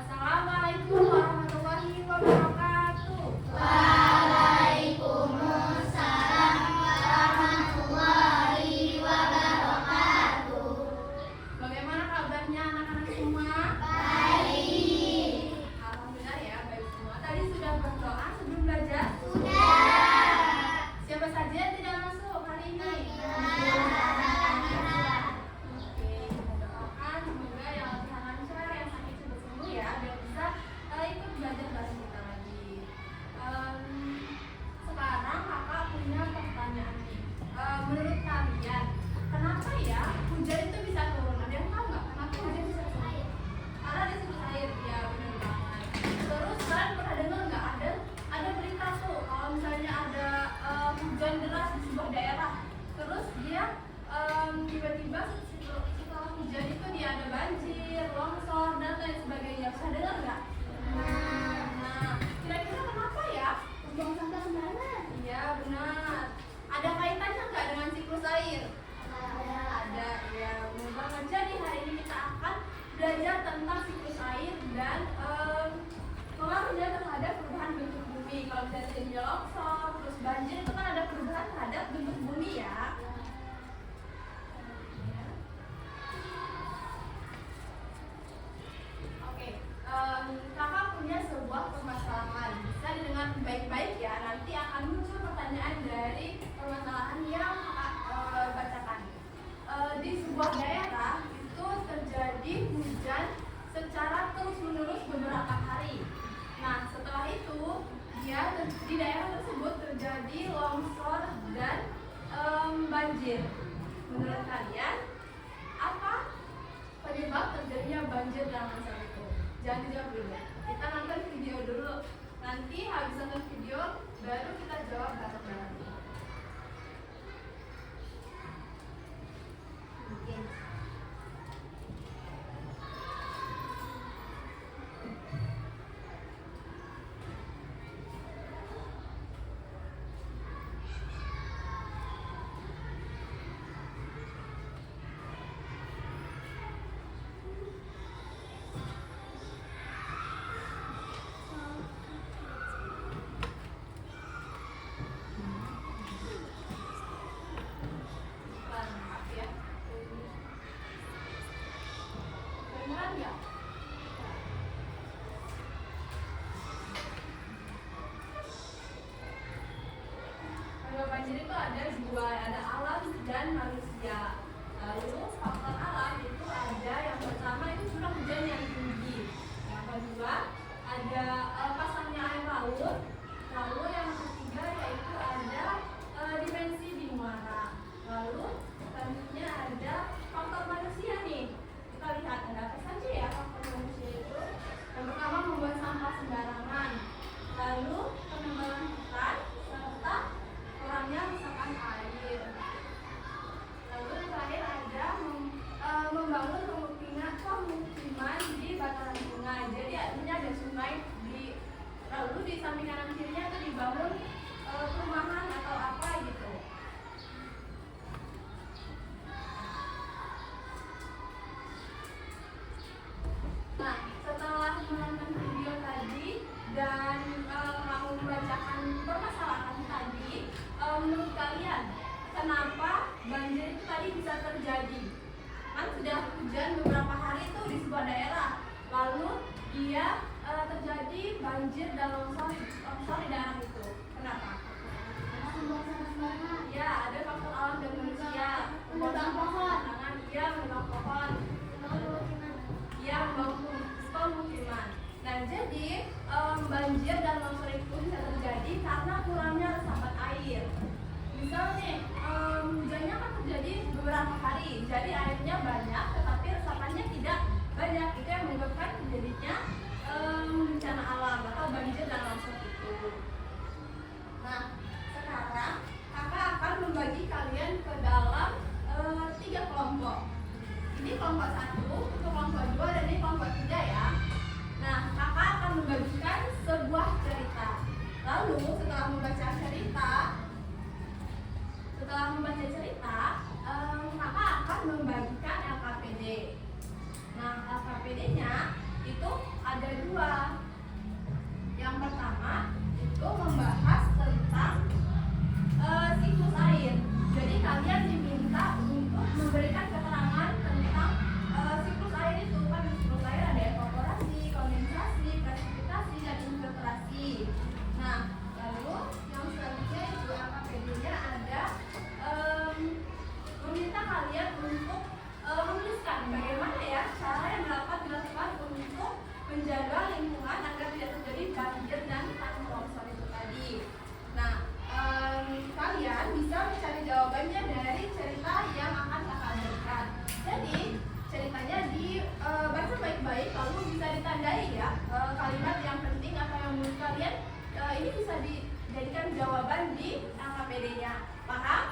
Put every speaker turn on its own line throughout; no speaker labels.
Assalamualaikum warahmatullahi wabarakatuh.
Waalaikumsalam warahmatullahi wabarakatuh.
Bagaimana kabarnya anak-anak semua?
Baik.
Alhamdulillah ya, baik semua. Tadi sudah berdoa sebelum belajar?
Sudah.
Siapa saja yang tidak masuk hari ini? Oke, kita doakan semoga yang latihan lancar, yang sakit cepat sembuh ya, biar bisa ikut belajar bareng kita lagi. Sekarang kakak punya pertanyaan nih. Menurut kalian, kenapa ya hujan itu bisa turun? Ada yang tahu nggak kenapa hujan bisa turun? Karena disebut air, ya benar banget. Terus kalian pernah dengar nggak ada berita tuh kalau misalnya ada hujan deras di sebuah daerah, terus dia tiba-tiba setelah hujan itu dia ada banjir, longsor dan lain sebagainya. Pernah dengar nggak? Nah, kira-kira kenapa ya?
Buang sampah sembarangan.
Iya benar. Ada kaitannya nggak dengan siklus air? Ada, ya benar banget. Jadi hari ini kita akan belajar tentang siklus air dan pengaruhnya terhadap perubahan bentuk bumi. Kalau misalnya terjadi longsor, terus banjir itu kan ada perubahan terhadap bentuk bumi ya. Oke, kakak punya sebuah permasalahan. Bisa didengar baik-baik ya. Nanti akan muncul pertanyaan dari permasalahan yang kakak bacakan. Di sebuah daerah itu terjadi hujan secara terus-menerus beberapa hari. Nah, setelah itu di daerah tersebut terjadi longsor dan banjir. Menurut kalian apa penyebab terjadinya banjir dan longsor itu? Jangan dijawab dulu. Kita nonton video dulu. Nanti habis nonton video baru kita jawab bareng-bareng. Maaf ya. Beneran ya? Kalau banjir itu ada dua, ada alam dan manusia. Lalu faktor alam itu ada yang pertama itu curah hujan yang tinggi. Yang kedua ada pasangnya air laut. Lalu yang ketiga yaitu ada dimensi di muara. Lalu selanjutnya ada faktor manusia nih. Kita lihat ada apa saja ya faktor manusia itu. Yang pertama membuang sampah sembarangan. Lalu penebangan hutan serta kurangnya resapan air. Lalu yang terakhir ada membangun pemukiman di bantaran sungai. Jadi artinya ada sungai lalu di samping kanan kirinya itu dibangun perumahan atau apa gitu. Nah, setelah menonton video tadi dan kamu membacakan permasalahan tadi, menurut kalian kenapa banjir itu tadi bisa terjadi? Kan sudah hujan beberapa hari itu di sebuah daerah, lalu dia terjadi banjir dan longsor di daerah itu. Kenapa?
Buang sampah sembarangan.
Ya, ada faktor alam dan manusia.
Menebang pohon.
Iya, menebang pohon. Iya, membangun pemukiman. Nah, jadi banjir dan longsor itu bisa terjadi karena kurangnya resapan air. Misal nih, hujannya kan terjadi beberapa hari, jadi airnya banyak, tetapi resapannya tidak banyak. Itu yang menyebabkan terjadinya bencana alam atau banjir dan longsor itu. Nah, sekarang kakak akan membagi kalian ke dalam 3 kelompok. Ini kelompok 1, itu kelompok 2, dan ini kelompok 3 ya. Nah, kakak akan membagikan sebuah cerita. Lalu setelah membaca cerita, kakak akan membagikan LKPD. Nah, LKPD-nya itu ada menjaga lingkungan agar tidak terjadi banjir dan tanah longsor itu tadi. Nah, kalian bisa mencari jawabannya dari cerita yang akan kakak berikan. Jadi ceritanya dibaca baik-baik, lalu bisa ditandai ya kalimat yang penting atau yang menurut kalian ini bisa dijadikan jawaban di LKPD-nya. Paham?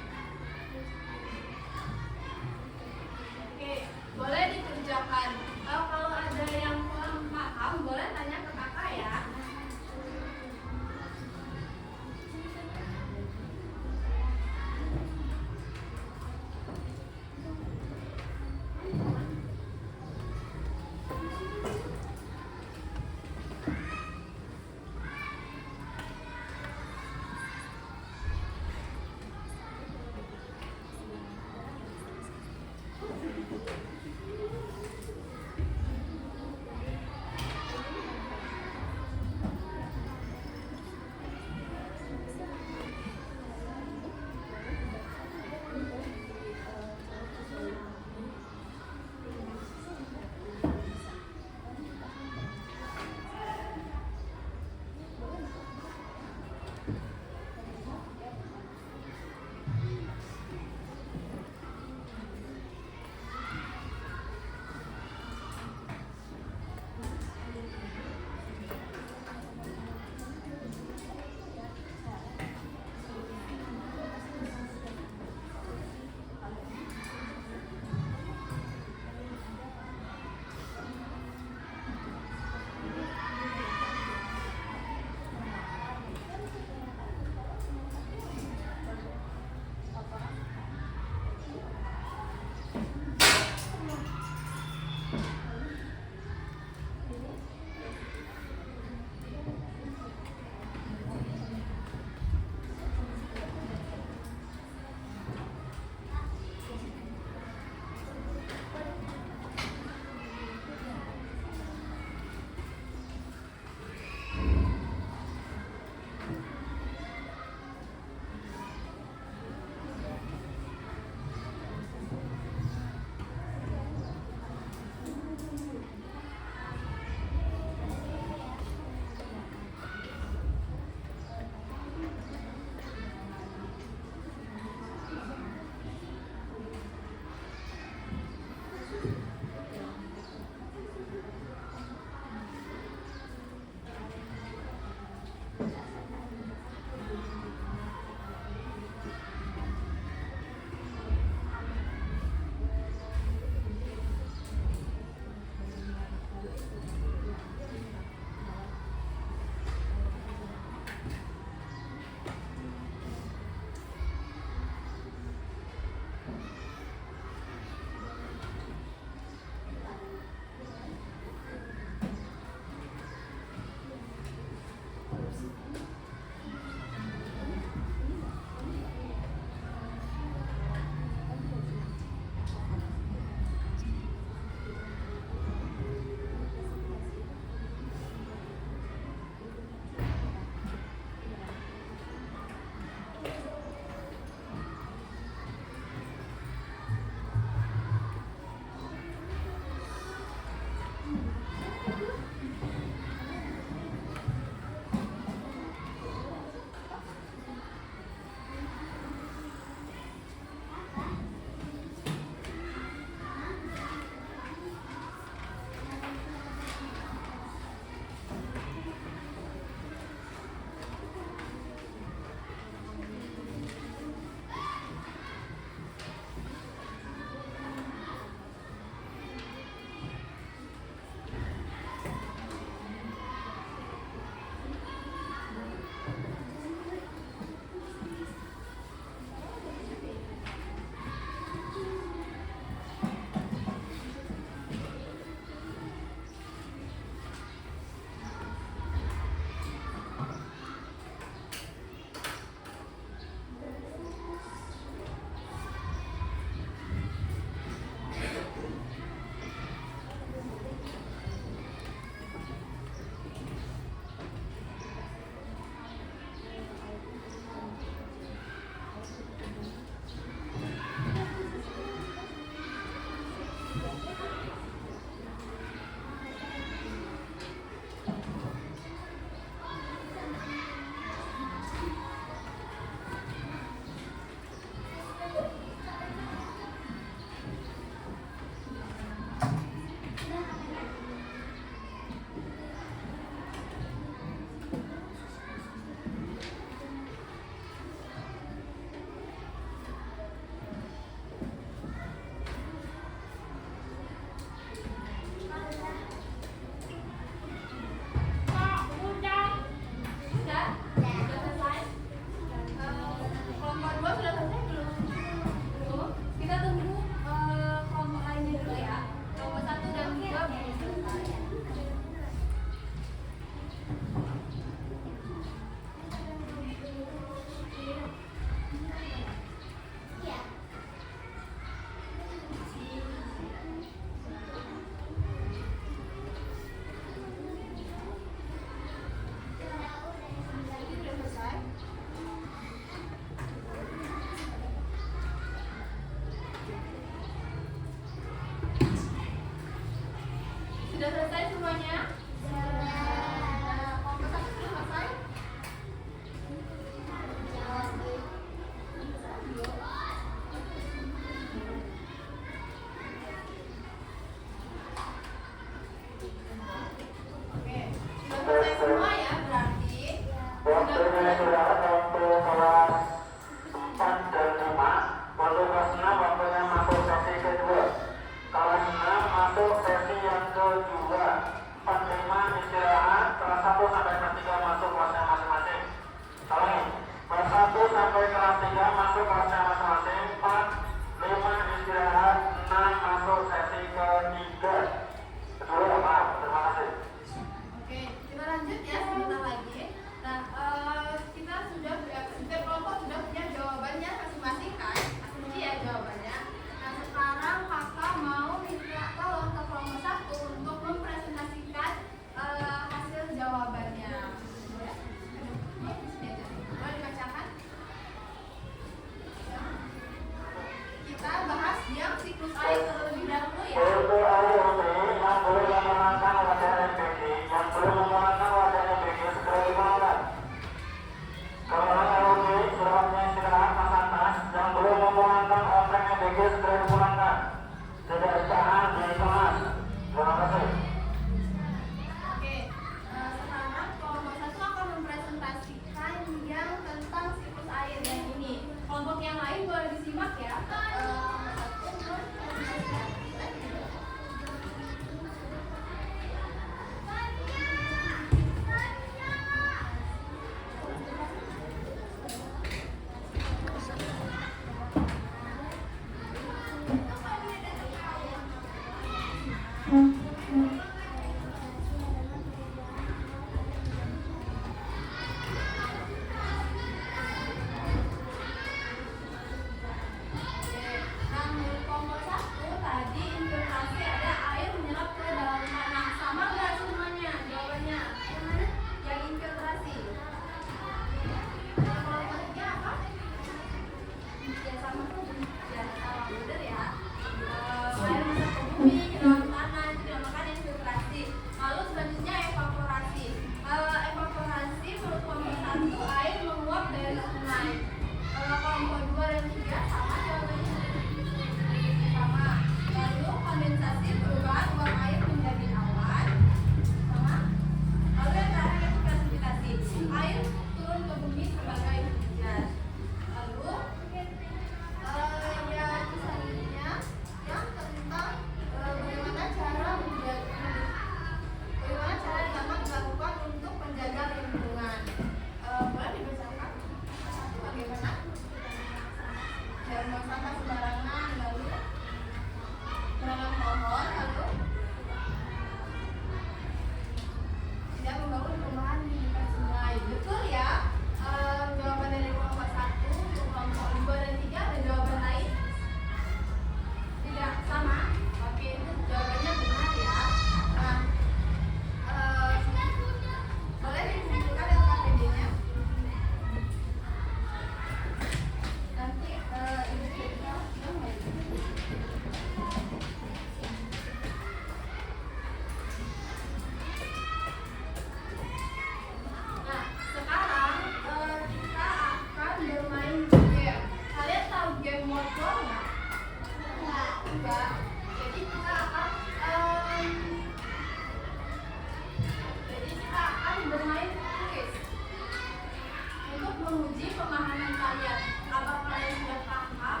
menguji pemahaman kalian. Apa kalian sudah paham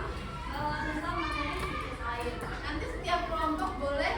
tentang materi siklus air? Nanti setiap kelompok boleh